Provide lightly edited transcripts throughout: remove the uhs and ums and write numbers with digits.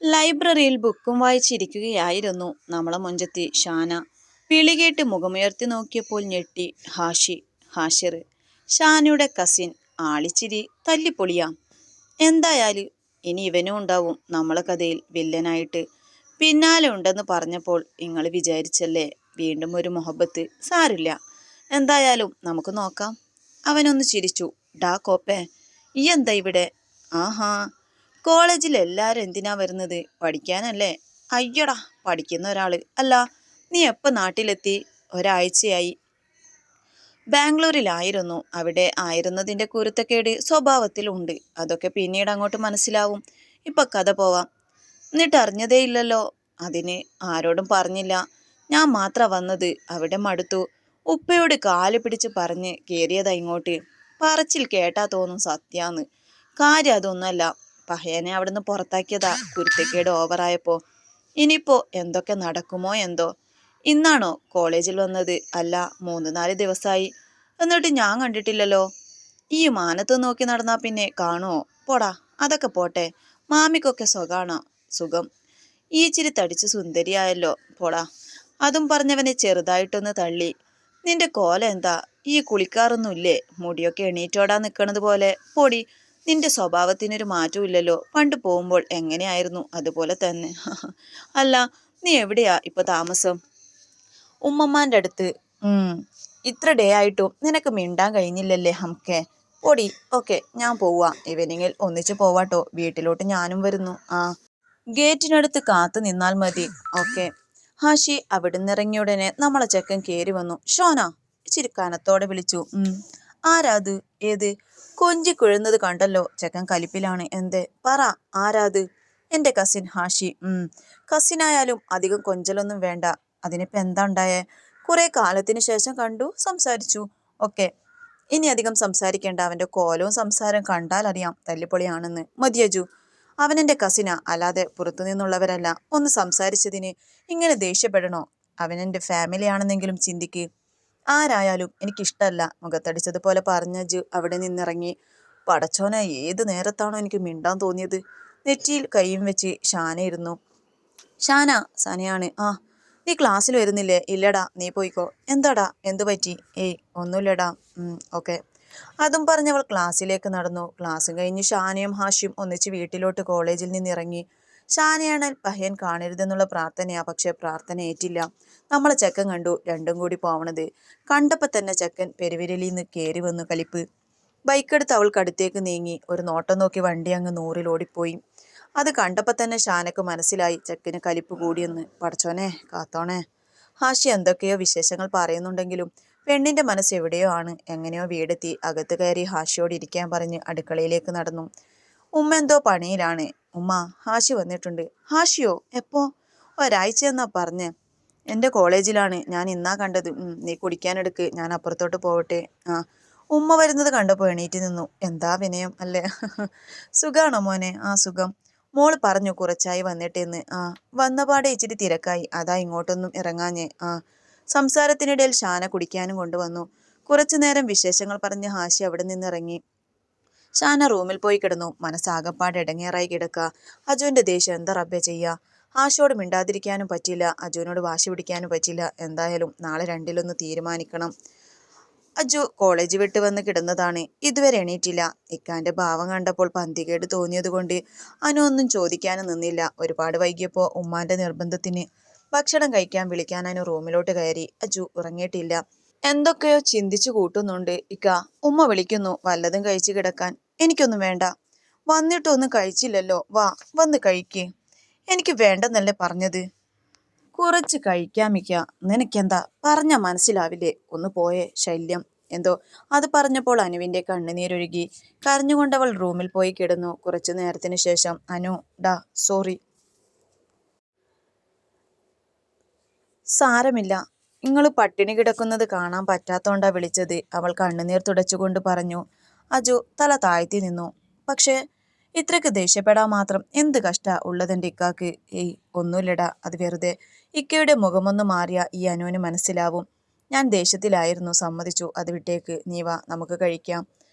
ലൈബ്രറിയിൽ ബുക്കും വായിച്ചിരിക്കുകയായിരുന്നു നമ്മളെ മുഞ്ചത്തി ഷാന. വിളി കേട്ട് മുഖമുയർത്തി നോക്കിയപ്പോൾ ഞെട്ടി ഹാഷിർ. ഷാനയുടെ കസിൻ. ആളിച്ചിരി തല്ലിപ്പൊളിയാം. എന്തായാലും ഇനി ഇവനും ഉണ്ടാവും നമ്മളെ കഥയിൽ വില്ലനായിട്ട്. പിന്നാലെ ഉണ്ടെന്ന് പറഞ്ഞപ്പോൾ നിങ്ങൾ വിചാരിച്ചല്ലേ വീണ്ടും ഒരു മൊഹബത്ത്. സാരില്ല, എന്തായാലും നമുക്ക് നോക്കാം. അവനൊന്ന് ചിരിച്ചു. ഡാ കോപ്പേ, ഈ എന്താ ഇവിടെ? ആഹാ, കോളേജിൽ എല്ലാരും എന്തിനാ വരുന്നത്? പഠിക്കാനല്ലേ? അയ്യടാ, പഠിക്കുന്ന ഒരാള്. അല്ല, നീ എപ്പോൾ നാട്ടിലെത്തി? ഒരാഴ്ചയായി. ബാംഗ്ലൂരിലായിരുന്നു. അവിടെ ആയിരുന്നതിൻ്റെ കുരുത്തക്കേട് സ്വഭാവത്തിലുണ്ട്. അതൊക്കെ പിന്നീട് അങ്ങോട്ട് മനസ്സിലാവും. ഇപ്പൊ കഥ പോവാം. എന്നിട്ട് അറിഞ്ഞതേ ഇല്ലല്ലോ? അതിന് ആരോടും പറഞ്ഞില്ല. ഞാൻ മാത്ര വന്നത്. അവിടെ മടുത്തു. ഉപ്പയോട് കാല് പിടിച്ച് പറഞ്ഞ് കയറിയതാ ഇങ്ങോട്ട്. പറച്ചിൽ കേട്ടാ തോന്നും സത്യാന്ന്. കാര്യം അതൊന്നുമല്ല. പഹയനെ അവിടുന്ന് പുറത്താക്കിയതാ കുരുത്തക്കേട് ഓവറായപ്പോ. ഇനിയിപ്പോ എന്തൊക്കെ നടക്കുമോ എന്തോ. ഇന്നാണോ കോളേജിൽ വന്നത്? അല്ല, 3-4 ദിവസമായി. എന്നിട്ട് ഞാൻ കണ്ടിട്ടില്ലല്ലോ. ഈ മാനത്ത് നോക്കി നടന്നാ പിന്നെ കാണുമോ? പോടാ. അതൊക്കെ പോട്ടെ, മാമിക്കൊക്കെ സുഖം. ഈ ഇച്ചിരി തടിച്ച് സുന്ദരിയായല്ലോ. പോടാ. അതും പറഞ്ഞവനെ ചെറുതായിട്ടൊന്ന് തള്ളി. നിന്റെ കോല എന്താ? ഈ കുളിക്കാറൊന്നുമില്ലേ? മുടിയൊക്കെ എണീറ്റോടാൻ നിൽക്കണത് പോലെ. പൊടി. നിന്റെ സ്വഭാവത്തിനൊരു മാറ്റവും ഇല്ലല്ലോ. പണ്ട് പോകുമ്പോൾ എങ്ങനെയായിരുന്നു അതുപോലെ തന്നെ. അല്ല, നീ എവിടെയാ ഇപ്പൊ താമസം? ഉമ്മമ്മാന്റെ അടുത്ത്. ഇത്ര ഡേ ആയിട്ടും നിനക്ക് മിണ്ടാൻ കഴിഞ്ഞില്ലല്ലേ ഹംക്കെ? പൊടി. ഓക്കെ, ഞാൻ പോവാ. ഈവനിങ്ങിൽ ഒന്നിച്ചു പോവാട്ടോ. വീട്ടിലോട്ട് ഞാനും വരുന്നു. ആ, ഗേറ്റിനടുത്ത് കാത്തു നിന്നാൽ മതി. ഓക്കെ. ഹാഷി അവിടുന്ന് ഇറങ്ങിയ ഉടനെ നമ്മളെ ചെക്കൻ കേറി വന്നു. ഷോന, ഇച്ചിരി കനത്തോടെ വിളിച്ചു. ആരാത്? ഏത്? കൊഞ്ചി കുഴുന്നത് കണ്ടല്ലോ. ചെക്കൻ കലിപ്പിലാണ്. എന്തേ? പറ, ആരാത്? എന്റെ കസിൻ ഹാഷി. കസിനായാലും അധികം കൊഞ്ചലൊന്നും വേണ്ട. അതിനിപ്പോ എന്താ ഉണ്ടായേ? കുറെ കാലത്തിന് ശേഷം കണ്ടു, സംസാരിച്ചു. ഓക്കെ, ഇനി അധികം സംസാരിക്കേണ്ട. അവന്റെ കോലവും സംസാരം കണ്ടാൽ അറിയാം തല്ലിപ്പൊളിയാണെന്ന്. മതിയജു. അവനെന്റെ കസിനാ, അല്ലാതെ പുറത്തു നിന്നുള്ളവരല്ല. ഒന്ന് സംസാരിച്ചതിന് ഇങ്ങനെ ദേഷ്യപ്പെടണോ? അവനെന്റെ ഫാമിലി ആണെന്നെങ്കിലും ചിന്തിക്ക്. ആരായാലും എനിക്കിഷ്ടല്ല. മുഖത്തടിച്ചതുപോലെ പറഞ്ഞജു അവിടെ നിന്നിറങ്ങി. പടച്ചോനെ, ഏത് നേരത്താണോ എനിക്ക് മിണ്ടാൻ തോന്നിയത്. നെറ്റിയിൽ കൈയും വെച്ച് ഷാന ഇരുന്നു. ഷാന, സനയാണ്. ആ, നീ ക്ലാസ്സിൽ വരുന്നില്ലേ? ഇല്ലടാ, നീ പോയിക്കോ. എന്താടാ, എന്തു പറ്റി? ഏയ് ഒന്നുമില്ലടാ. ഓക്കെ. അതും പറഞ്ഞവൾ ക്ലാസ്സിലേക്ക് നടന്നു. ക്ലാസ് കഴിഞ്ഞ് ഷാനയും ഹാഷിയും ഒന്നിച്ച് വീട്ടിലോട്ട് കോളേജിൽ നിന്നിറങ്ങി. ഷാനയാണേൽ പഹയൻ കാണരുതെന്നുള്ള പ്രാർത്ഥനയാ. പക്ഷെ പ്രാർത്ഥന ഏറ്റില്ല. നമ്മളെ ചെക്കൻ കണ്ടു രണ്ടും കൂടി പോവണത്. കണ്ടപ്പോ തന്നെ ചെക്കൻ പെരുവിരലിന്ന് കേറി വന്നു കലിപ്പ്. ബൈക്കെടുത്ത് അവൾക്കടുത്തേക്ക് നീങ്ങി. ഒരു നോട്ടം നോക്കി വണ്ടി അങ്ങ് 100-ൽ ഓടിപ്പോയി. അത് കണ്ടപ്പോ തന്നെ ഷാനക്ക് മനസ്സിലായി ചെക്കന് കലിപ്പ് കൂടിയെന്ന്. പടച്ചോനെ കാത്തോണേ. ഹാഷി എന്തൊക്കെയോ വിശേഷങ്ങൾ പറയുന്നുണ്ടെങ്കിലും പെണ്ണിന്റെ മനസ്സ് എവിടെയോ ആണ്. എങ്ങനെയോ വീടെത്തി അകത്ത് കയറി ഹാഷിയോട് ഇരിക്കാൻ പറഞ്ഞ് അടുക്കളയിലേക്ക് നടന്നു. ഉമ്മ എന്തോ പണിയിലാണ്. ഉമ്മ, ഹാഷി വന്നിട്ടുണ്ട്. ഹാഷിയോ? എപ്പോ? ഒരാഴ്ച എന്നാ പറഞ്ഞേ. എൻ്റെ കോളേജിലാണ്. ഞാൻ ഇന്നാ കണ്ടത്. നീ കുടിക്കാനെടുക്ക്, ഞാൻ അപ്പുറത്തോട്ട് പോവട്ടെ. ആ. ഉമ്മ വരുന്നത് കണ്ടപ്പോൾ എണീറ്റ് നിന്നു. എന്താ വിനയം അല്ലേ? സുഖാണോ മോനെ? ആ, സുഖം. മോള് പറഞ്ഞു കുറച്ചായി വന്നിട്ടെന്ന്. ആ, വന്നപാടെ ഇച്ചിരി തിരക്കായി, അതാ ഇങ്ങോട്ടൊന്നും ഇറങ്ങാഞ്ഞേ. ആ. സംസാരത്തിനിടയിൽ ഷാന കുടിക്കാനും കൊണ്ടുവന്നു. കുറച്ചു നേരം വിശേഷങ്ങൾ പറഞ്ഞ് ഹാഷി അവിടെ നിന്നിറങ്ങി. ഷാന റൂമിൽ പോയി കിടന്നു. മനസ്സാകപ്പാട് ഇടങ്ങേറായി കിടക്കുക. അജുവിന്റെ ദേഷ്യം എന്താ റബ്ബേ ചെയ്യാ? ഹാഷിയോട് മിണ്ടാതിരിക്കാനും പറ്റില്ല, അജുവിനോട് വാശി പിടിക്കാനും പറ്റില്ല. എന്തായാലും നാളെ രണ്ടിലൊന്ന് തീരുമാനിക്കണം. അജു കോളേജ് വിട്ട് വന്ന് കിടന്നതാണ്. ഇതുവരെ എണീറ്റില്ല. ഇക്കാന്റെ ഭാവം കണ്ടപ്പോൾ പന്തികേട് തോന്നിയതുകൊണ്ട് അനു ഒന്നും ചോദിക്കാനും നിന്നില്ല. ഒരുപാട് വൈകിയപ്പോൾ ഉമ്മാന്റെ നിർബന്ധത്തിന് ഭക്ഷണം കഴിക്കാൻ വിളിക്കാൻ അനു റൂമിലോട്ട് കയറി. അജു ഉറങ്ങിയിട്ടില്ല. എന്തൊക്കെയോ ചിന്തിച്ചു കൂട്ടുന്നുണ്ട്. ഇക്ക, ഉമ്മ വിളിക്കുന്നു വല്ലതും കഴിച്ചു കിടക്കാൻ. എനിക്കൊന്നും വേണ്ട. വന്നിട്ടൊന്നും കഴിച്ചില്ലല്ലോ. വാ, വന്ന് കഴിക്ക്. എനിക്ക് വേണ്ടെന്നല്ലേ പറഞ്ഞത്? കുറച്ച് കഴിക്കാമിക്ക. നിനക്കെന്താ പറഞ്ഞ മനസ്സിലാവില്ലേ? ഒന്ന് പോയേ. ശല്യം. എന്തോ. അത് പറഞ്ഞപ്പോൾ അനുവിന്റെ കണ്ണുനീരൊഴുകി. കരഞ്ഞുകൊണ്ടവൾ റൂമിൽ പോയി കിടന്നു. കുറച്ചു നേരത്തിന് ശേഷം അനു, ഡാ സോറി. സാരമില്ല, നിങ്ങൾ പട്ടിണി കിടക്കുന്നത് കാണാൻ പറ്റാത്തോണ്ടാ വിളിച്ചത്. അവൾ കണ്ണുനീർ തുടച്ചുകൊണ്ട് പറഞ്ഞു. അജു തല താഴ്ത്തി നിന്നു. പക്ഷേ ഇത്രയ്ക്ക് ദേഷ്യപ്പെടാൻ മാത്രം എന്ത് കഷ്ടാ ഉള്ളതെന്റെ ഇക്കാക്ക്? ഏയ് ഒന്നുമില്ലടാ, അത് വെറുതെ. ഇക്കയുടെ മുഖമൊന്ന് മാറിയ ഈ അനുവിന് മനസ്സിലാവും. ഞാൻ ദേഷ്യത്തിലായിരുന്നു, സമ്മതിച്ചു. അത് വിട്ടേക്ക്. നീ വാ, നമുക്ക് കഴിക്കാം.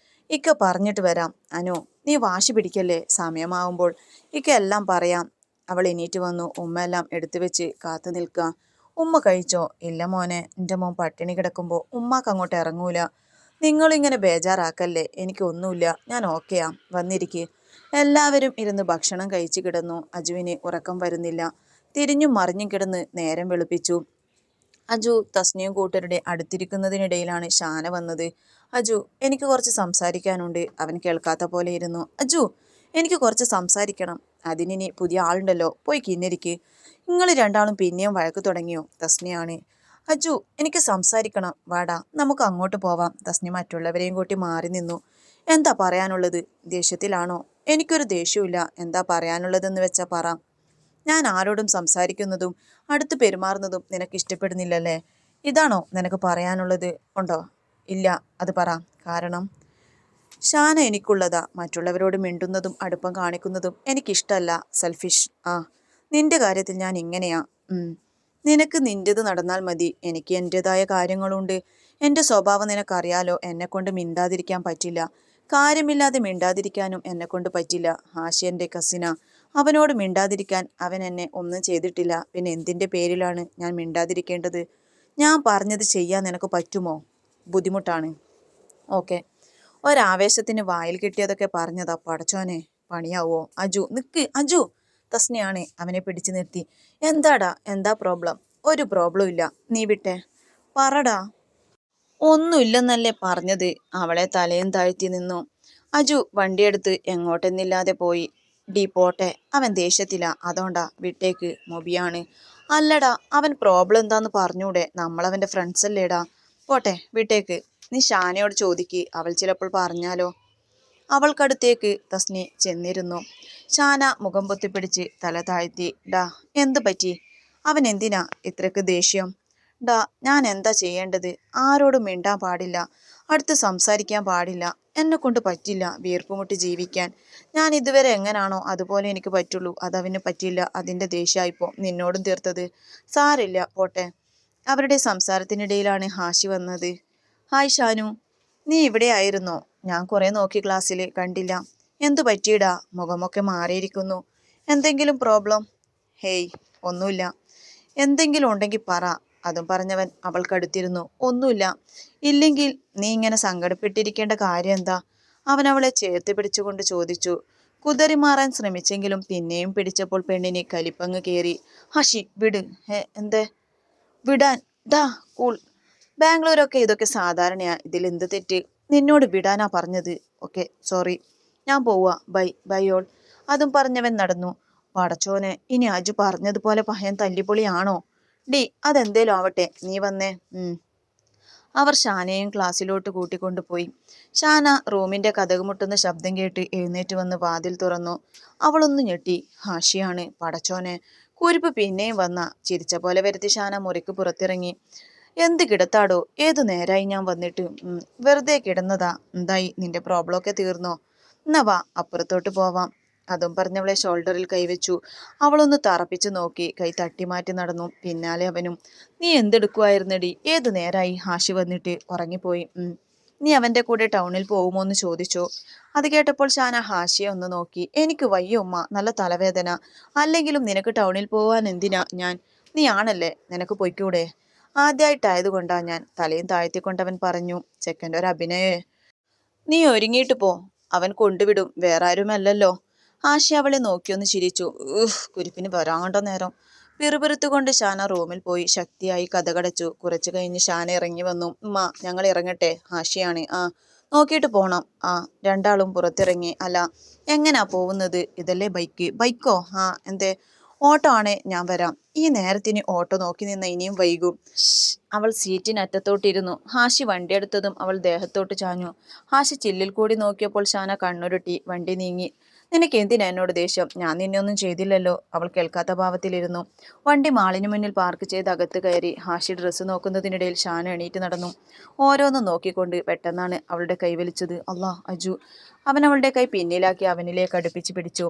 ഇക്ക പറഞ്ഞിട്ട് വരാം. അനു, നീ വാശി പിടിക്കല്ലേ. സമയമാവുമ്പോൾ ഇക്ക എല്ലാം പറയാം. അവൾ എണീറ്റ് വന്നു. ഉമ്മ എല്ലാം എടുത്തു വെച്ച് കാത്തു നിൽക്കുക. ഉമ്മ കഴിച്ചോ? ഇല്ല മോനെ, എൻ്റെ മോൻ പട്ടിണി കിടക്കുമ്പോൾ ഉമ്മാക്ക് അങ്ങോട്ട് ഇറങ്ങൂല. നിങ്ങളിങ്ങനെ ബേജാറാക്കല്ലേ, എനിക്കൊന്നുമില്ല, ഞാൻ ഓക്കെയാ, വന്നിരിക്കെ. എല്ലാവരും ഇരുന്ന് ഭക്ഷണം കഴിച്ചു കിടന്നു. അജുവിന് ഉറക്കം വരുന്നില്ല. തിരിഞ്ഞും മറിഞ്ഞും കിടന്ന് നേരം വെളുപ്പിച്ചു. അജു തസ്നിയും കൂട്ടരുടെ അടുത്തിരിക്കുന്നതിനിടയിലാണ് ഷാന വന്നത്. അജു, എനിക്ക് കുറച്ച് സംസാരിക്കാനുണ്ട്. അവൻ കേൾക്കാത്ത പോലെ ഇരുന്നു. അജു, എനിക്ക് കുറച്ച് സംസാരിക്കണം. അതിനി പുതിയ ആളുണ്ടല്ലോ, പോയി കിന്നരിക്ക്. നിങ്ങൾ രണ്ടാളും പിന്നെയും വഴക്ക് തുടങ്ങിയോ? തസ്നിയാണ്. അജു, എനിക്ക് സംസാരിക്കണം, വാടാ നമുക്ക് അങ്ങോട്ട് പോവാം. തസ്നി മറ്റുള്ളവരെയും കൂട്ടി മാറി നിന്നു. എന്താ പറയാനുള്ളത്? ദേഷ്യത്തിലാണോ? എനിക്കൊരു ദേഷ്യമില്ല. എന്താ പറയാനുള്ളതെന്ന് വെച്ചാ പറ. ഞാൻ ആരോടും സംസാരിക്കുന്നതും അടുത്ത് പെരുമാറുന്നതും നിനക്ക് ഇഷ്ടപ്പെടുന്നില്ലല്ലേ? ഇതാണോ നിനക്ക് പറയാനുള്ളത്? ഉണ്ടോ? ഇല്ല, അത് പറ. കാരണം ഷാന എനിക്കുള്ളതാ. മറ്റുള്ളവരോട് മിണ്ടുന്നതും അടുപ്പം കാണിക്കുന്നതും എനിക്കിഷ്ടല്ല. സെൽഫിഷ്. ആ, നിന്റെ കാര്യത്തിൽ ഞാൻ ഇങ്ങനെയാ. നിനക്ക് നിന്റേത് നടന്നാൽ മതി. എനിക്ക് എൻ്റെതായ കാര്യങ്ങളുണ്ട്. എൻ്റെ സ്വഭാവം നിനക്കറിയാലോ. എന്നെക്കൊണ്ട് മിണ്ടാതിരിക്കാൻ പറ്റില്ല. കാര്യമില്ലാതെ മിണ്ടാതിരിക്കാനും എന്നെക്കൊണ്ട് പറ്റില്ല. ഹാഷി എൻ്റെ കസിന. അവനോട് മിണ്ടാതിരിക്കാൻ അവൻ എന്നെ ഒന്നും ചെയ്തിട്ടില്ല. പിന്നെ എന്തിൻ്റെ പേരിലാണ് ഞാൻ മിണ്ടാതിരിക്കേണ്ടത്? ഞാൻ പറഞ്ഞത് ചെയ്യാൻ നിനക്ക് പറ്റുമോ? ബുദ്ധിമുട്ടാണ്. ഓക്കെ. ഒരാവേശത്തിന് വായിൽ കിട്ടിയതൊക്കെ പറഞ്ഞതാ. പടച്ചോനെ, പണിയാവോ? അജു നിക്ക്. അജു. തസ്നിയാണ് അവനെ പിടിച്ചു നിർത്തി. എന്താടാ, എന്താ പ്രോബ്ലം? ഒരു പ്രോബ്ലം ഇല്ല, നീ വിട്ടെ. പറടാ. ഒന്നുമില്ലെന്നല്ലേ പറഞ്ഞത്. അവളെ തലയും താഴ്ത്തി നിന്നു. അജു വണ്ടിയെടുത്ത് എങ്ങോട്ടെന്നില്ലാതെ പോയി. ഡി പോട്ടെ, അവൻ ദേഷ്യത്തിലാ, അതോണ്ടാ, വിട്ടേക്ക്. മൊബിയാണ്. അല്ലടാ, അവൻ പ്രോബ്ലം എന്താന്ന് പറഞ്ഞൂടെ? നമ്മളവൻ്റെ ഫ്രണ്ട്സ് അല്ലേടാ. പോട്ടെ, വിട്ടേക്ക്. നീ ഷാനയോട് ചോദിക്ക്, അവൾ ചിലപ്പോൾ പറഞ്ഞാലോ. അവൾക്കടുത്തേക്ക് തസ്നി ചെന്നിരുന്നു. ഷാന മുഖം പൊത്തിപ്പിടിച്ച് തല താഴ്ത്തി. ഡാ, എന്തു പറ്റി? അവൻ എന്തിനാ ഇത്രയ്ക്ക് ദേഷ്യം? ഡാ, ഞാൻ എന്താ ചെയ്യേണ്ടത്? ആരോടും മിണ്ടാൻ പാടില്ല, അടുത്ത് സംസാരിക്കാൻ പാടില്ല. എന്നെ കൊണ്ട് പറ്റില്ല വീർപ്പുമുട്ടി ജീവിക്കാൻ. ഞാൻ ഇതുവരെ എങ്ങനാണോ അതുപോലെ എനിക്ക് പറ്റുള്ളൂ. അതവന് പറ്റില്ല. അതിൻ്റെ ദേഷ്യമായിപ്പോ നിന്നോടും തീർത്തത്. സാരില്ല, പോട്ടെ. അവരുടെ സംസാരത്തിനിടയിലാണ് ഹാഷി വന്നത്. ഹായ് ഷാനു, നീ ഇവിടെ ആയിരുന്നോ? ഞാൻ കുറേ നോക്കി, ക്ലാസ്സിൽ കണ്ടില്ല. എന്തു പറ്റിയിടാ? മുഖമൊക്കെ മാറിയിരിക്കുന്നു. എന്തെങ്കിലും പ്രോബ്ലം? ഹേയ്, ഒന്നുമില്ല. എന്തെങ്കിലും ഉണ്ടെങ്കിൽ പറ. അതും പറഞ്ഞവൻ അവൾക്കടുത്തിരുന്നു. ഒന്നുമില്ല. ഇല്ലെങ്കിൽ നീ ഇങ്ങനെ സങ്കടപ്പെട്ടിരിക്കേണ്ട കാര്യം എന്താ? അവൻ അവളെ ചേർത്ത് പിടിച്ചുകൊണ്ട് ചോദിച്ചു. കുതറി മാറാൻ ശ്രമിച്ചെങ്കിലും പിന്നെയും പിടിച്ചപ്പോൾ പെണ്ണിന് കലിപ്പങ്ങ് കയറി. ഹഷി, വിട്. എന്തേ വിടാൻ? ഡാ, കൂൾ. ബാംഗ്ലൂരൊക്കെ ഇതൊക്കെ സാധാരണയാ. ഇതിലെന്ത് തെറ്റ്? നിന്നോട് വിടാനാ പറഞ്ഞത്. ഓക്കെ, സോറി, ഞാൻ പോവാ. Bye bye all. അതും പറഞ്ഞവൻ നടന്നു. പടച്ചോനെ, ഇനി അജു പറഞ്ഞതുപോലെ പഹയൻ തല്ലിപ്പൊളിയാണോ? ഡി, അതെന്തേലും ആവട്ടെ, നീ വന്നേ. അവർ ഷാനയും ക്ലാസ്സിലോട്ട് കൂട്ടിക്കൊണ്ടുപോയി. ഷാന റൂമിന്റെ കതക് മുട്ടുന്ന ശബ്ദം കേട്ട് എഴുന്നേറ്റ് വന്ന് വാതിൽ തുറന്നു. അവളൊന്ന് ഞെട്ടി. ഹാഷിയാണ്. പടച്ചോനെ, കുരിപ്പ് പിന്നെയും വന്ന. ചിരിച്ച പോലെ വരുത്തി ഷാന മുറിക്ക് പുറത്തിറങ്ങി. എന്ത് കിടത്താടോ? ഏതു നേരായി ഞാൻ വന്നിട്ട്? വെറുതെ കിടന്നതാ. എന്തായി, നിന്റെ പ്രോബ്ലം ഒക്കെ തീർന്നോ? എന്നാ വാ, അപ്പുറത്തോട്ട് പോവാം. അതും പറഞ്ഞവളെ ഷോൾഡറിൽ കൈവച്ചു. അവളൊന്ന് തറപ്പിച്ചു നോക്കി. കൈ തട്ടിമാറ്റി നടന്നു. പിന്നാലെ അവനും. നീ എന്തെടുക്കുമായിരുന്നടി? ഏതു നേരായി ഹാഷി വന്നിട്ട്? ഉറങ്ങിപ്പോയി. നീ അവൻ്റെ കൂടെ ടൗണിൽ പോകുമോ എന്ന് ചോദിച്ചോ? അത് കേട്ടപ്പോൾ ഷാന ഹാഷിയെ ഒന്ന് നോക്കി. എനിക്ക് വയ്യ ഉമ്മ, നല്ല തലവേദന. അല്ലെങ്കിലും നിനക്ക് ടൗണിൽ പോവാൻ എന്തിനാ ഞാൻ? നീ ആണല്ലേ, നിനക്ക് പൊയ്ക്കൂടെ? ആദ്യമായിട്ടായതുകൊണ്ടാ ഞാൻ. തലയും താഴ്ത്തിക്കൊണ്ടവൻ പറഞ്ഞു. ചെക്കൻ്റെ ഒരു അഭിനയേ. നീ ഒരുങ്ങിയിട്ട് പോ, അവൻ കൊണ്ടുവിടും, വേറെ ആരുമല്ലല്ലോ. ആശ അവളെ നോക്കിയൊന്ന് ചിരിച്ചു. കുരിപ്പിന് വരാണ്ട നേരം. പിറുപിറുത്തുകൊണ്ട് ഷാന റൂമിൽ പോയി ശക്തിയായി കതകടച്ചു. കുറച്ചു കഴിഞ്ഞ് ഷാന ഇറങ്ങി വന്നു. ഉമ്മ, ഞങ്ങൾ ഇറങ്ങട്ടെ? ആശയാണ്. ആ, നോക്കിയിട്ട് പോണം. ആ, രണ്ടാളും പുറത്തിറങ്ങി. അല്ല, എങ്ങനാ പോകുന്നത്? ഇതല്ലേ ബൈക്ക്? ബൈക്കോ? ആ, എന്തേ? ഓട്ടോ ആണേ ഞാൻ വരാം. ഈ നേരത്തിന് ഓട്ടോ നോക്കി നിന്ന ഇനിയും വൈകും. അവൾ സീറ്റിനറ്റത്തോട്ടിരുന്നു. ഹാഷി വണ്ടിയെടുത്തതും അവൾ ദേഹത്തോട്ട് ചാഞ്ഞു. ഹാഷി ചില്ലിൽ കൂടി നോക്കിയപ്പോൾ ഷാന കണ്ണുരുട്ടി. വണ്ടി നീങ്ങി. നിനക്ക് എന്തിനാ എന്നോട് ദേഷ്യം? ഞാൻ നിന്നെ ഒന്നും ചെയ്തില്ലല്ലോ. അവൾ കേൾക്കാത്ത ഭാവത്തിലിരുന്നു. വണ്ടി മാളിന് മുന്നിൽ പാർക്ക് ചെയ്ത് അകത്ത് കയറി. ഹാഷി ഡ്രസ്സ് നോക്കുന്നതിനിടയിൽ ഷാന എണീറ്റ് നടന്നു. ഓരോന്നും നോക്കിക്കൊണ്ട് പെട്ടെന്നാണ് അവളുടെ കൈ വലിച്ചത്. അല്ലാ, അജു. അവൻ അവളുടെ കൈ പിന്നിലാക്കി അവനിലേക്ക് അടുപ്പിച്ച് പിടിച്ചു.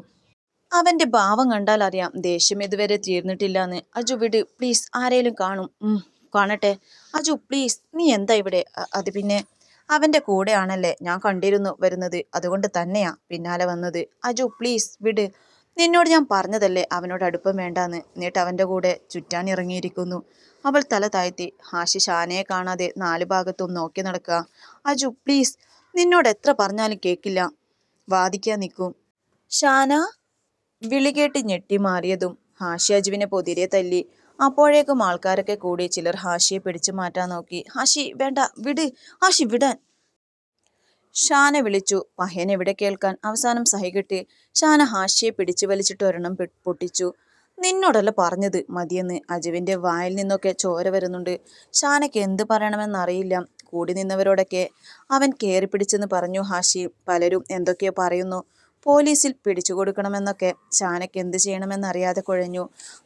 അവന്റെ ഭാവം കണ്ടാൽ അറിയാം ദേഷ്യം ഇതുവരെ തീർന്നിട്ടില്ലാന്ന്. അജു വിട് പ്ലീസ്, ആരേലും കാണും. കാണട്ടെ. അജു പ്ലീസ്, നീ എന്താ ഇവിടെ? അത് പിന്നെ അവന്റെ കൂടെയാണല്ലേ, ഞാൻ കണ്ടിരുന്നു വരുന്നത്, അതുകൊണ്ട് തന്നെയാ പിന്നാലെ വന്നത്. അജു പ്ലീസ് വിട്. നിന്നോട് ഞാൻ പറഞ്ഞതല്ലേ അവനോട് അടുപ്പം വേണ്ടാന്ന്. എന്നിട്ട് അവൻ്റെ കൂടെ ചുറ്റാൻ ഇറങ്ങിയിരിക്കുന്നു. അവൾ തല താഴ്ത്തി. ഹാഷി ഷാനയെ കാണാതെ നാല് ഭാഗത്തും നോക്കി നടക്കുക. അജു പ്ലീസ്, നിന്നോട് എത്ര പറഞ്ഞാലും കേൾക്കില്ല. വാദിക്കാൻ നിൽക്കും. ഷാന വിളി കേട്ട് ഞെട്ടി മാറിയതും ഹാഷി അജുവിനെ പൊതിരെ തല്ലി. അപ്പോഴേക്കും ആൾക്കാരൊക്കെ കൂടി ചിലർ ഹാഷിയെ പിടിച്ചു മാറ്റാൻ നോക്കി. ഹാഷി വേണ്ട, വിട്, ഹാഷി വിടാൻ ഷാന വിളിച്ചു. പഹയൻ എവിടെ കേൾക്കാൻ. അവസാനം സഹികെട്ട് ഷാന ഹാഷിയെ പിടിച്ചു വലിച്ചിട്ട് ഒരെണ്ണം പൊട്ടിച്ചു. നിന്നോടല്ല പറഞ്ഞത് മതിയെന്ന്. അജുവിൻ്റെ വായിൽ നിന്നൊക്കെ ചോര വരുന്നുണ്ട്. ഷാനയ്ക്ക് എന്ത് പറയണമെന്നറിയില്ല. കൂടി നിന്നവരോടൊക്കെ അവൻ കയറി പിടിച്ചെന്ന് പറഞ്ഞു ഹാഷി. പലരും എന്തൊക്കെയോ പറയുന്നു. പോലീസിൽ പിടിച്ചു കൊടുക്കണമെന്നൊക്കെ. ഷാനയ്ക്ക് എന്ത് ചെയ്യണമെന്നറിയാതെ കുഴഞ്ഞു.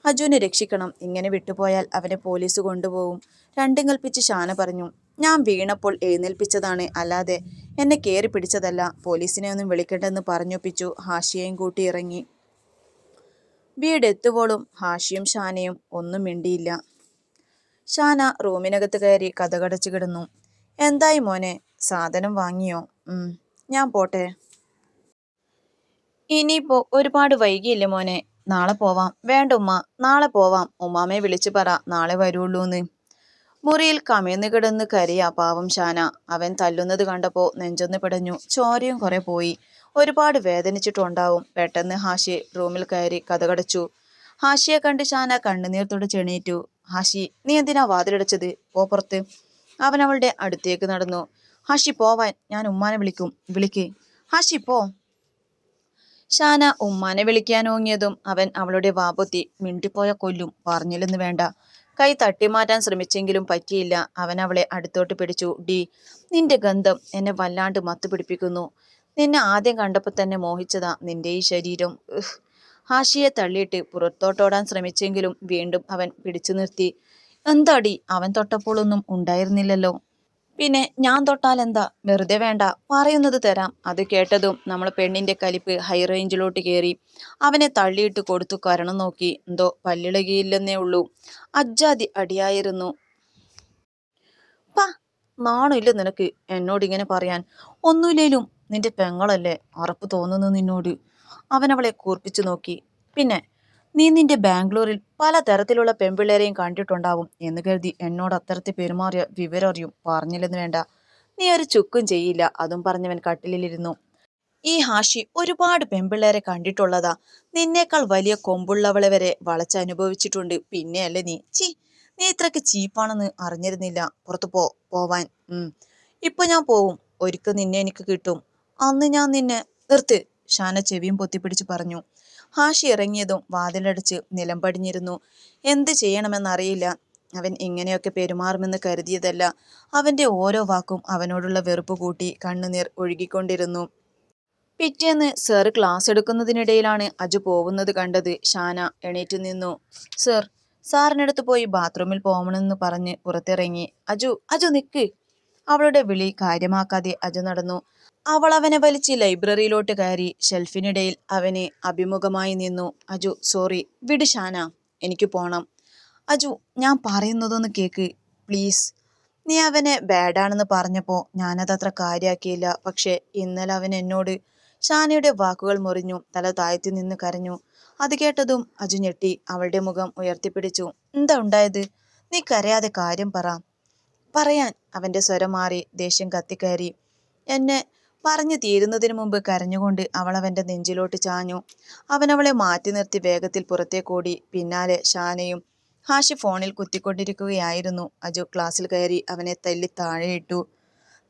അജുവിനെ രക്ഷിക്കണം, ഇങ്ങനെ വിട്ടുപോയാൽ അവനെ പോലീസ് കൊണ്ടുപോകും. രണ്ടും കൽപ്പിച്ച് ഷാന പറഞ്ഞു. ഞാൻ വീണപ്പോൾ എഴുന്നേൽപ്പിച്ചതാണ്, അല്ലാതെ എന്നെ കയറി പിടിച്ചതല്ല. പോലീസിനെ ഒന്നും വിളിക്കണ്ടെന്ന് പറഞ്ഞൊപ്പിച്ചു. ഹാഷിയെയും കൂട്ടി ഇറങ്ങി. വീടെത്തുവോളും ഹാഷിയും ഷാനയും ഒന്നും മിണ്ടിയില്ല. ഷാന റൂമിനകത്ത് കയറി കതകടച്ചു കിടന്നു. എന്തായി മോനെ, സാധനം വാങ്ങിയോ? ഞാൻ പോട്ടെ. ഇനിയിപ്പോ ഒരുപാട് വൈകിയില്ലേ മോനെ? നാളെ പോവാം. വേണ്ട ഉമ്മ, നാളെ പോവാം. ഉമ്മാമയെ വിളിച്ചു പറ നാളെ വരുള്ളൂന്ന്. മുറിയിൽ കമിഴ്ന്നു കിടന്ന് കരയാ പാവം ഷാന. അവൻ തല്ലുന്നത് കണ്ടപ്പോൾ നെഞ്ചൊന്ന് പിടഞ്ഞു. ചോരയും കുറെ പോയി. ഒരുപാട് വേദനിച്ചിട്ടുണ്ടാവും. പെട്ടെന്ന് ഹാഷി റൂമിൽ കയറി കതകടച്ചു. ഹാഷിയെ കണ്ട് ഷാന കണ്ണുനീർ തുടച്ചെണീറ്റു. ഹാഷി, നീ എന്തിനാ വാതിലടച്ചത്? പോ പുറത്ത്. അവൻ അവളുടെ അടുത്തേക്ക് നടന്നു. ഹാഷി പോവാൻ, ഞാൻ ഉമ്മാനെ വിളിക്കും. വിളിക്ക്. ഹാഷി പോ. ഷാന ഉമ്മാനെ വിളിക്കാൻ ഓങ്ങിയതും അവൻ അവളുടെ വാപൊത്തി. മിണ്ടിപ്പോയ കൊല്ലും, പറഞ്ഞില്ലെന്ന് വേണ്ട. കൈ തട്ടിമാറ്റാൻ ശ്രമിച്ചെങ്കിലും പറ്റിയില്ല. അവൻ അവളെ അടുത്തോട്ട് പിടിച്ചു. ഡി, നിന്റെ ഗന്ധം എന്നെ വല്ലാണ്ട് മത്ത് പിടിപ്പിക്കുന്നു. നിന്നെ ആദ്യം കണ്ടപ്പോൾ തന്നെ മോഹിച്ചതാ നിന്റെ ഈ ശരീരം. ഹാഷിയെ തള്ളിയിട്ട് പുറത്തോട്ടോടാൻ ശ്രമിച്ചെങ്കിലും വീണ്ടും അവൻ പിടിച്ചു നിർത്തി. എന്താടി, അവൻ തൊട്ടപ്പോഴൊന്നും ഉണ്ടായിരുന്നില്ലല്ലോ. പിന്നെ ഞാൻ തൊട്ടാൽ എന്താ? വെറുതെ വേണ്ട, പറയുന്നത് തരാം. അത് കേട്ടതും നമ്മളെ പെണ്ണിന്റെ കലിപ്പ് ഹൈ റേഞ്ചിലോട്ട് കയറി. അവനെ തള്ളിയിട്ട് കൊടുത്തു കരണം നോക്കി. എന്തോ പല്ലിളകിയില്ലെന്നേ ഉള്ളൂ. അജ്ജാതി അടിയായിരുന്നു. പാ, നാണില്ല നിനക്ക് എന്നോടിങ്ങനെ പറയാൻ? ഒന്നുമില്ലേലും നിന്റെ പെങ്ങളല്ലേ, അറപ്പ് തോന്നുന്നു നിന്നോട്. അവനവളെ കൂർപ്പിച്ചു നോക്കി. പിന്നെ നീ നിന്റെ ബാംഗ്ലൂരിൽ പല തരത്തിലുള്ള പെൺപിള്ളേരെയും കണ്ടിട്ടുണ്ടാവും എന്ന് കരുതി എന്നോട് അത്തരത്തിൽ പെരുമാറിയ വിവരം അറിയും. പറഞ്ഞില്ലെന്ന് വേണ്ട. നീ ഒരു ചുക്കും ചെയ്യില്ല. അതും പറഞ്ഞവൻ കട്ടിലിരുന്നു. ഈ ഹാഷി ഒരുപാട് പെൺപിള്ളേരെ കണ്ടിട്ടുള്ളതാ. നിന്നേക്കാൾ വലിയ കൊമ്പുള്ളവളെ വരെ വളച്ചനുഭവിച്ചിട്ടുണ്ട്. പിന്നെയല്ലേ നീ. നീ ഇത്രക്ക് ചീപ്പാണെന്ന് അറിഞ്ഞിരുന്നില്ല. പുറത്തു പോവാൻ. ഇപ്പൊ ഞാൻ പോവും. ഒരിക്കൽ നിന്നെ എനിക്ക് കിട്ടും. അന്ന് ഞാൻ നിന്നെ നിർത്ത്. ഷാന ചെവിയും പൊത്തിപ്പിടിച്ച് പറഞ്ഞു. ഹാഷി ഇറങ്ങിയതും വാതിലടച്ച് നിലം പടിഞ്ഞിരുന്നു. എന്ത് ചെയ്യണമെന്നറിയില്ല. അവൻ ഇങ്ങനെയൊക്കെ പെരുമാറുമെന്ന് കരുതിയതല്ല. അവന്റെ ഓരോ വാക്കും അവനോടുള്ള വെറുപ്പ് കൂട്ടി. കണ്ണുനീർ ഒഴുകിക്കൊണ്ടിരുന്നു. പിറ്റേന്ന് സാറ് ക്ലാസ് എടുക്കുന്നതിനിടയിലാണ് അജു പോകുന്നത് കണ്ടത്. ഷാന എണീറ്റ് നിന്നു. സർ, സാറിനടുത്ത് പോയി ബാത്റൂമിൽ പോകണമെന്ന് പറഞ്ഞ് പുറത്തിറങ്ങി. അജു, അജു നിക്ക്. അവളുടെ വിളി കാര്യമാക്കാതെ അജു നടന്നു. അവൾ അവനെ വലിച്ച് ലൈബ്രറിയിലോട്ട് കയറി. ഷെൽഫിനിടയിൽ അവന് അഭിമുഖമായി നിന്നു. അജു, സോറി, വിട് ഷാന, എനിക്ക് പോണം. അജു, ഞാൻ പറയുന്നതൊന്ന് കേക്ക് പ്ലീസ്. നീ അവനെ ബാഡാണെന്ന് പറഞ്ഞപ്പോൾ ഞാനതത്ര കാര്യാക്കിയില്ല. പക്ഷെ ഇന്നലെ അവൻ എന്നോട്. ഷാനയുടെ വാക്കുകൾ മുറിഞ്ഞു. തല താഴ്ത്തി നിന്ന് കരഞ്ഞു. അത് കേട്ടതും അജു ഞെട്ടി. അവളുടെ മുഖം ഉയർത്തിപ്പിടിച്ചു. എന്താ ഉണ്ടായത്? നീ കരയാതെ കാര്യം പറ. പറയാൻ അവന്റെ സ്വരം മാറി. ദേഷ്യം കത്തിക്കയറി. എന്നെ പറഞ്ഞു തീരുന്നതിന് മുമ്പ് കരഞ്ഞുകൊണ്ട് അവൾ അവന്റെ നെഞ്ചിലോട്ട് ചാഞ്ഞു. അവനവളെ മാറ്റി നിർത്തി വേഗത്തിൽ പുറത്തേക്കോടി. പിന്നാലെ ഷാനയും. ഹാഷി ഫോണിൽ കുത്തിക്കൊണ്ടിരിക്കുകയായിരുന്നു. അജു ക്ലാസ്സിൽ കയറി അവനെ തല്ലി താഴെയിട്ടു.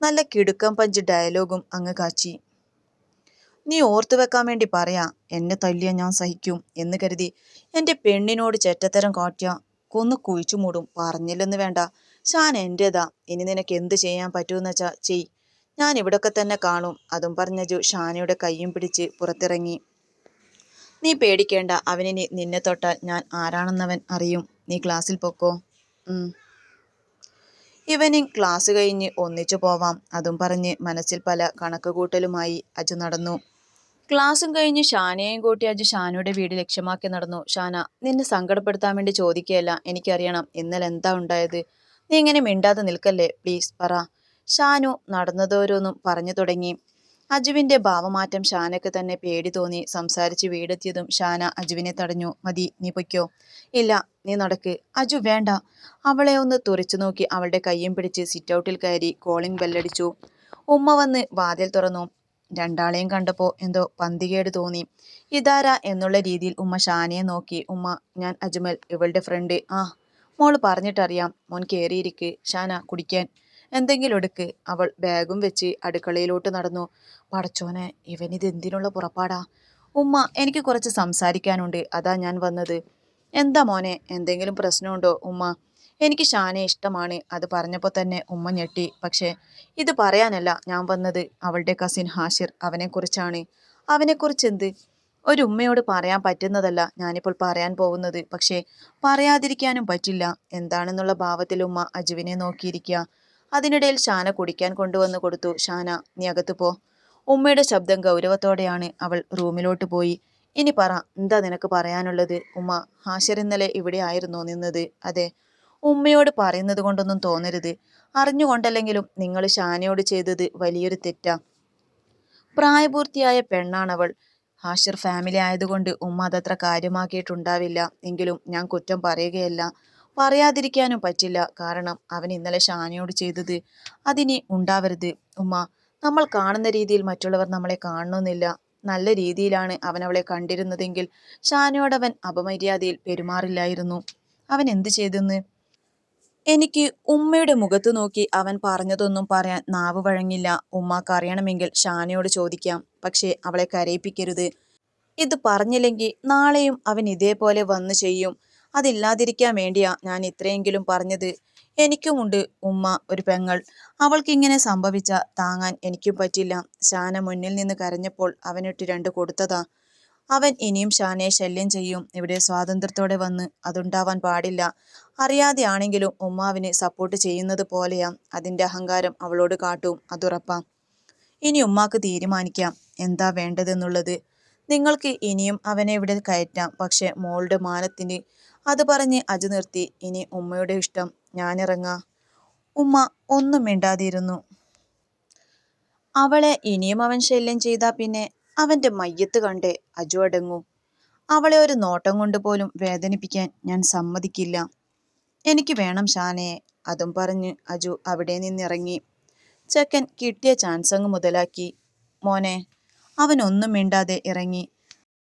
നല്ല കിടുക്കം പഞ്ച് ഡയലോഗും അങ്ങ് കാച്ചി. നീ ഓർത്തു വെക്കാൻ വേണ്ടി പറയാ. എന്നെ തല്ലിയ ഞാൻ സഹിക്കും എന്ന് കരുതി എൻ്റെ പെണ്ണിനോട് ചെറ്റത്തരം കാട്ടിയ കൊന്നു കുഴിച്ചു മൂടും. പറഞ്ഞില്ലെന്ന് വേണ്ട. ഷാൻ എൻ്റെതാ. ഇനി നിനക്ക് എന്ത് ചെയ്യാൻ പറ്റുമെന്ന് വെച്ചാ ചെയ്. ഞാൻ ഇവിടൊക്കെ തന്നെ കാണും. അതും പറഞ്ഞജു ഷാനയുടെ കയ്യും പിടിച്ച് പുറത്തിറങ്ങി. നീ പേടിക്കേണ്ട. അവനിനി നിന്നെ തൊട്ടാൽ ഞാൻ ആരാണെന്നവൻ അറിയും. നീ ക്ലാസ്സിൽ പൊക്കോ. ഈവനിങ് ക്ലാസ് കഴിഞ്ഞ് ഒന്നിച്ചു പോവാം. അതും പറഞ്ഞ് മനസ്സിൽ പല കണക്ക് കൂട്ടലുമായി അജു നടന്നു. ക്ലാസ്സും കഴിഞ്ഞ് ഷാനയെയും കൂട്ടി അജു ഷാനയുടെ വീട് ലക്ഷ്യമാക്കി നടന്നു. ഷാന, നിന്നെ സങ്കടപ്പെടുത്താൻ വേണ്ടി ചോദിക്കുകയല്ല. എനിക്കറിയണം ഇന്നലെ എന്താ ഉണ്ടായത്. നീ ഇങ്ങനെ മിണ്ടാതെ നിൽക്കല്ലേ, പ്ലീസ് പറ. ഷാനു നടന്നതോരോന്നും പറഞ്ഞു തുടങ്ങി. അജുവിന്റെ ഭാവമാറ്റം ഷാനക്ക് തന്നെ പേടി തോന്നി. സംസാരിച്ച് വീടെത്തിയതും ഷാന അജുവിനെ തടഞ്ഞു. മതി, നീ പൊയ്ക്കോ. ഇല്ല, നീ നടക്ക്. അജു വേണ്ട. അവളെ ഒന്ന് തുറച്ചു നോക്കി അവളുടെ കയ്യും പിടിച്ച് സിറ്റൗട്ടിൽ കയറി. കോളിംഗ് ബെല്ലടിച്ചു. ഉമ്മ വന്ന് വാതിൽ തുറന്നു. രണ്ടാളെയും കണ്ടപ്പോ എന്തോ പന്തികേട് തോന്നി. ഇതാരാ എന്നുള്ള രീതിയിൽ ഉമ്മ ഷാനയെ നോക്കി. ഉമ്മ, ഞാൻ അജ്മൽ, ഇവളുടെ ഫ്രണ്ട്. ആ, മോള് പറഞ്ഞിട്ടറിയാം. മോൻ കേറിയിരിക്ക്. ഷാന, കുടിക്കാൻ എന്തെങ്കിലും എടുക്ക്. അവൾ ബാഗും വെച്ച് അടുക്കളയിലോട്ട് നടന്നു. പടച്ചോനെ, ഇവനിത് എന്തിനുള്ള പുറപ്പാടാ? ഉമ്മ, എനിക്ക് കുറച്ച് സംസാരിക്കാനുണ്ട്, അതാ ഞാൻ വന്നത്. എന്താ മോനെ, എന്തെങ്കിലും പ്രശ്നമുണ്ടോ? ഉമ്മ, എനിക്ക് ഷാനയെ ഇഷ്ടമാണ്. അത് പറഞ്ഞപ്പോൾ തന്നെ ഉമ്മ ഞെട്ടി. പക്ഷേ ഇത് പറയാനല്ല ഞാൻ വന്നത്. അവളുടെ കസിൻ ഹാഷിർ, അവനെക്കുറിച്ചാണ്. അവനെക്കുറിച്ച് എന്ത്? ഒരു ഉമ്മയോട് പറയാൻ പറ്റുന്നതല്ല ഞാനിപ്പോൾ പറയാൻ പോകുന്നത്. പക്ഷേ പറയാതിരിക്കാനും പറ്റില്ല. എന്താണെന്നുള്ള ഭാവത്തിൽ ഉമ്മ അജുവിനെ നോക്കിയിരിക്കുക. അതിനിടയിൽ ഷാന കുടിക്കാൻ കൊണ്ടുവന്ന് കൊടുത്തു. ഷാന, നീ അകത്ത് പോ. ഉമ്മയുടെ ശബ്ദം ഗൗരവത്തോടെയാണ്. അവൾ റൂമിലോട്ട് പോയി. ഇനി പറ, എന്താ നിനക്ക് പറയാനുള്ളത്? ഉമ്മ, ഹാഷിർ ഇന്നലെ ഇവിടെ ആയിരുന്നോ നിന്നത്? അതെ. ഉമ്മയോട് പറയുന്നത് കൊണ്ടൊന്നും തോന്നരുത്. അറിഞ്ഞുകൊണ്ടല്ലെങ്കിലും നിങ്ങൾ ഷാനയോട് ചെയ്തത് വലിയൊരു തെറ്റാ. പ്രായപൂർത്തിയായ പെണ്ണാണവൾ. ഹാഷിർ ഫാമിലി ആയതുകൊണ്ട് ഉമ്മ അതത്ര കാര്യമാക്കിയിട്ടുണ്ടാവില്ല. എങ്കിലും ഞാൻ കുറ്റം പറയുകയല്ല. പറയാതിരിക്കാനും പറ്റില്ല. കാരണം അവൻ ഇന്നലെ ഷാനയോട് ചെയ്തത് അതിനി ഉണ്ടാവരുത്. ഉമ്മ, നമ്മൾ കാണുന്ന രീതിയിൽ മറ്റുള്ളവർ നമ്മളെ കാണണമെന്നില്ല. നല്ല രീതിയിലാണ് അവൻ അവളെ കണ്ടിരുന്നതെങ്കിൽ ഷാനയോടവൻ അപമര്യാദയിൽ പെരുമാറില്ലായിരുന്നു. അവൻ എന്ത് ചെയ്തെന്ന് എനിക്ക് ഉമ്മയുടെ മുഖത്ത് നോക്കി അവൻ പറഞ്ഞതൊന്നും പറയാൻ നാവ് വഴങ്ങില്ല. ഉമ്മാക്ക് അറിയണമെങ്കിൽ ഷാനയോട് ചോദിക്കാം. പക്ഷേ അവളെ കരയിപ്പിക്കരുത്. ഇത് പറഞ്ഞില്ലെങ്കിൽ നാളെയും അവൻ ഇതേപോലെ വന്നു ചെയ്യും. അതില്ലാതിരിക്കാൻ വേണ്ടിയാ ഞാൻ ഇത്രയെങ്കിലും പറഞ്ഞത്. എനിക്കുമുണ്ട് ഉമ്മ ഒരു പെങ്ങൾ. അവൾക്കിങ്ങനെ സംഭവിച്ച താങ്ങാൻ എനിക്കും പറ്റില്ല. ഷാന മുന്നിൽ നിന്ന് കരഞ്ഞപ്പോൾ അവനിട്ട് രണ്ട് കൊടുത്തതാ. അവൻ ഇനിയും ഷാനയെ ശല്യം ചെയ്യും. ഇവിടെ സ്വാതന്ത്ര്യത്തോടെ വന്ന് അതുണ്ടാവാൻ പാടില്ല. അറിയാതെയാണെങ്കിലും ഉമ്മാവിന് സപ്പോർട്ട് ചെയ്യുന്നത് പോലെയാ. അതിൻ്റെ അഹങ്കാരം അവളോട് കാട്ടും, അതുറപ്പാ. ഇനി ഉമ്മാക്ക് തീരുമാനിക്കാം എന്താ വേണ്ടതെന്നുള്ളത്. നിങ്ങൾക്ക് ഇനിയും അവനെ ഇവിടെ കയറ്റാം. പക്ഷെ മോളുടെ മാനത്തിന്. അത് പറഞ്ഞ് അജു നിർത്തി. ഇനി ഉമ്മയുടെ ഇഷ്ടം. ഞാനിറങ്ങാ. ഉമ്മ ഒന്നും മിണ്ടാതിരുന്നു. അവളെ ഇനിയും അവൻ ശല്യം ചെയ്താ പിന്നെ അവന്റെ മയ്യത്ത് കണ്ടേ അജു അടങ്ങൂ. അവളെ ഒരു നോട്ടം കൊണ്ട് പോലും വേദനിപ്പിക്കാൻ ഞാൻ സമ്മതിക്കില്ല. എനിക്ക് വേണം ഷാനയെ. അതും പറഞ്ഞ് അജു അവിടെ നിന്നിറങ്ങി. ചെക്കൻ കിട്ടിയ ചാൻസ് അങ്ങ് മുതലാക്കി. മോനെ. അവനൊന്നും മിണ്ടാതെ ഇറങ്ങി.